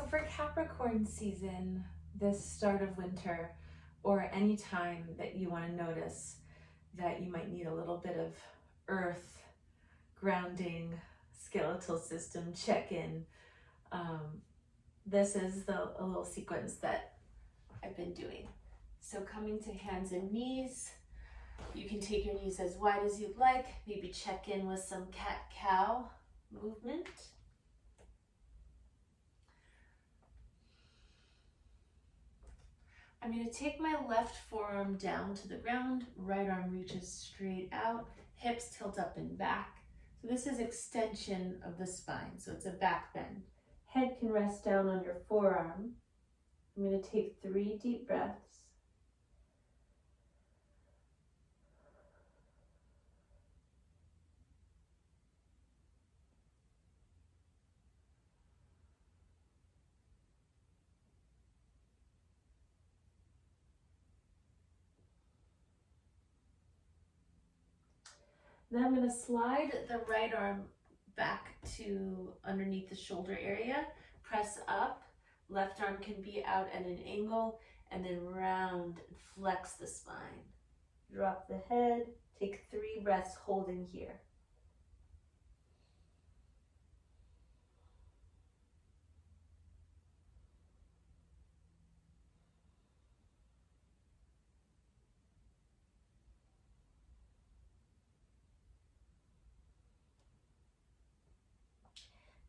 So for Capricorn season, this start of winter, or any time that you want to notice that you might need a little bit of earth, grounding, skeletal system check-in, this is a little sequence that I've been doing. So coming to hands and knees, you can take your knees as wide as you'd like, maybe check in with some cat-cow movement. I'm going to take my left forearm down to the ground, right arm reaches straight out, hips tilt up and back. So this is extension of the spine, so it's a back bend. Head can rest down on your forearm. I'm going to take 3 deep breaths. Then I'm going to slide the right arm back to underneath the shoulder area, press up, left arm can be out at an angle, and then round and flex the spine. Drop the head, take 3 breaths holding here.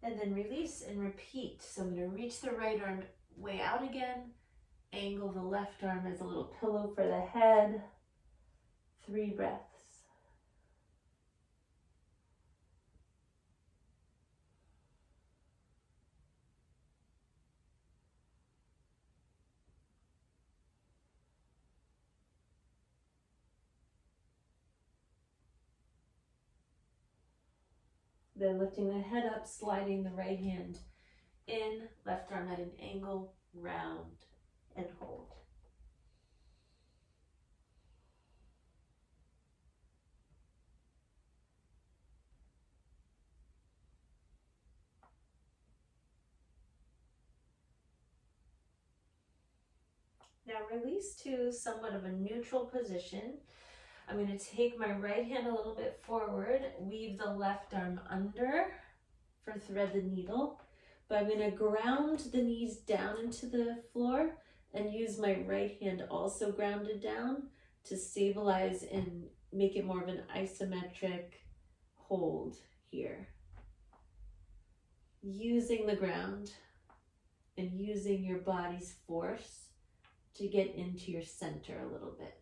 And then release and repeat. So I'm going to reach the right arm way out again, angle the left arm as a little pillow for the head. 3 breaths. Then lifting the head up, sliding the right hand in, left arm at an angle, round and hold. Now release to somewhat of a neutral position. I'm going to take my right hand a little bit forward, weave the left arm under for thread the needle, but I'm going to ground the knees down into the floor and use my right hand also grounded down to stabilize and make it more of an isometric hold here. Using the ground and using your body's force to get into your center a little bit.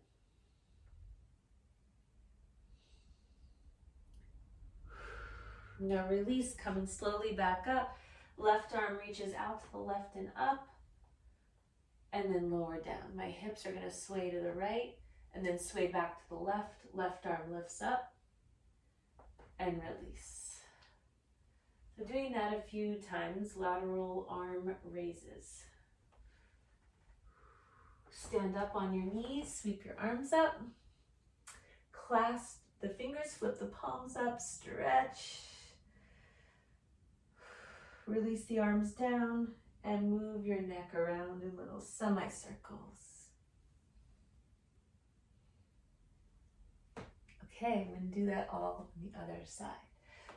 Now release, coming slowly back up. Left arm reaches out to the left and up, and then lower down. My hips are going to sway to the right, and then sway back to the left. Left arm lifts up, and release. So doing that a few times, lateral arm raises. Stand up on your knees, sweep your arms up, clasp the fingers, flip the palms up, stretch. Release the arms down and move your neck around in little semicircles. Okay, I'm going to do that all on the other side.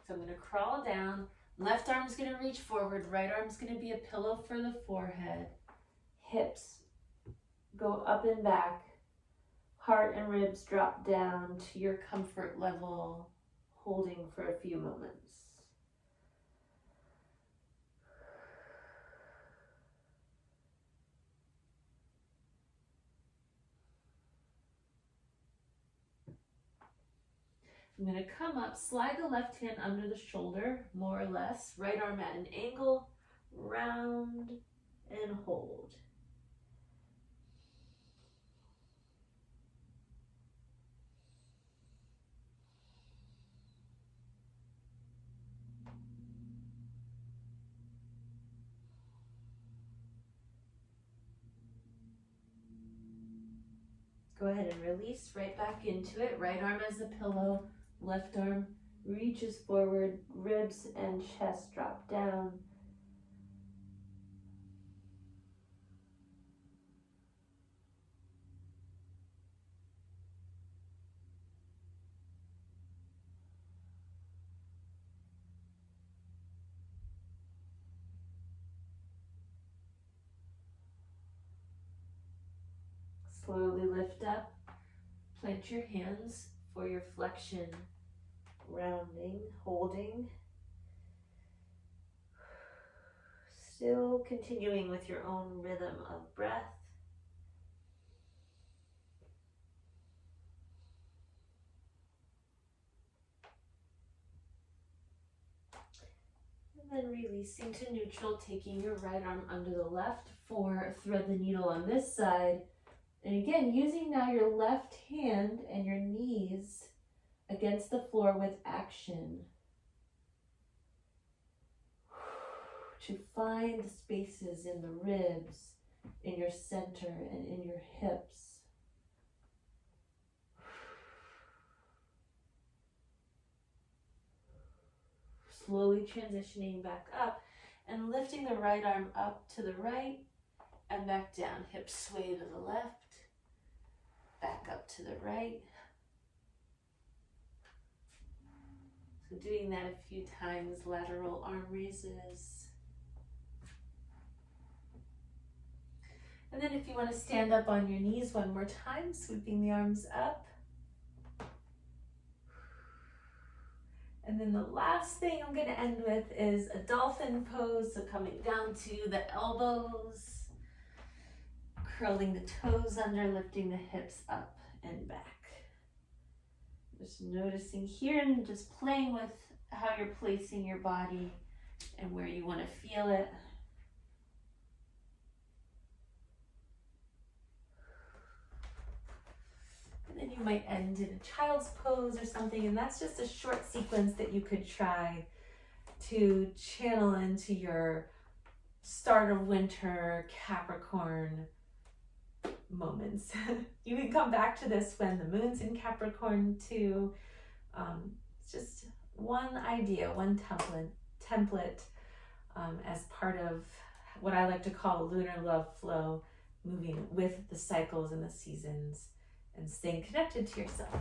So I'm going to crawl down. Left arm's going to reach forward. Right arm's going to be a pillow for the forehead. Hips go up and back. Heart and ribs drop down to your comfort level, holding for a few moments. I'm going to come up, slide the left hand under the shoulder, more or less. Right arm at an angle, round and hold. Go ahead and release right back into it. Right arm as the pillow, left arm reaches forward, ribs and chest drop down. Slowly lift up, plant your hands for your flexion, rounding, holding. Still continuing with your own rhythm of breath. And then releasing to neutral, taking your right arm under the left for thread the needle on this side. And again, using now your left hand and your knees against the floor with action to find the spaces in the ribs, in your center, and in your hips. Slowly transitioning back up and lifting the right arm up to the right and back down. Hips sway to the left, back up to the right. So doing that a few times, lateral arm raises. And then if you want to stand up on your knees one more time, sweeping the arms up. And then the last thing I'm going to end with is a dolphin pose. So coming down to the elbows, curling the toes under, lifting the hips up and back. Just noticing here and just playing with how you're placing your body and where you want to feel it. And then you might end in a child's pose or something, and that's just a short sequence that you could try to channel into your start of winter Capricorn moments. You can come back to this when the moon's in Capricorn too. It's just one idea, one template as part of what I like to call lunar love flow, moving with the cycles and the seasons and staying connected to yourself.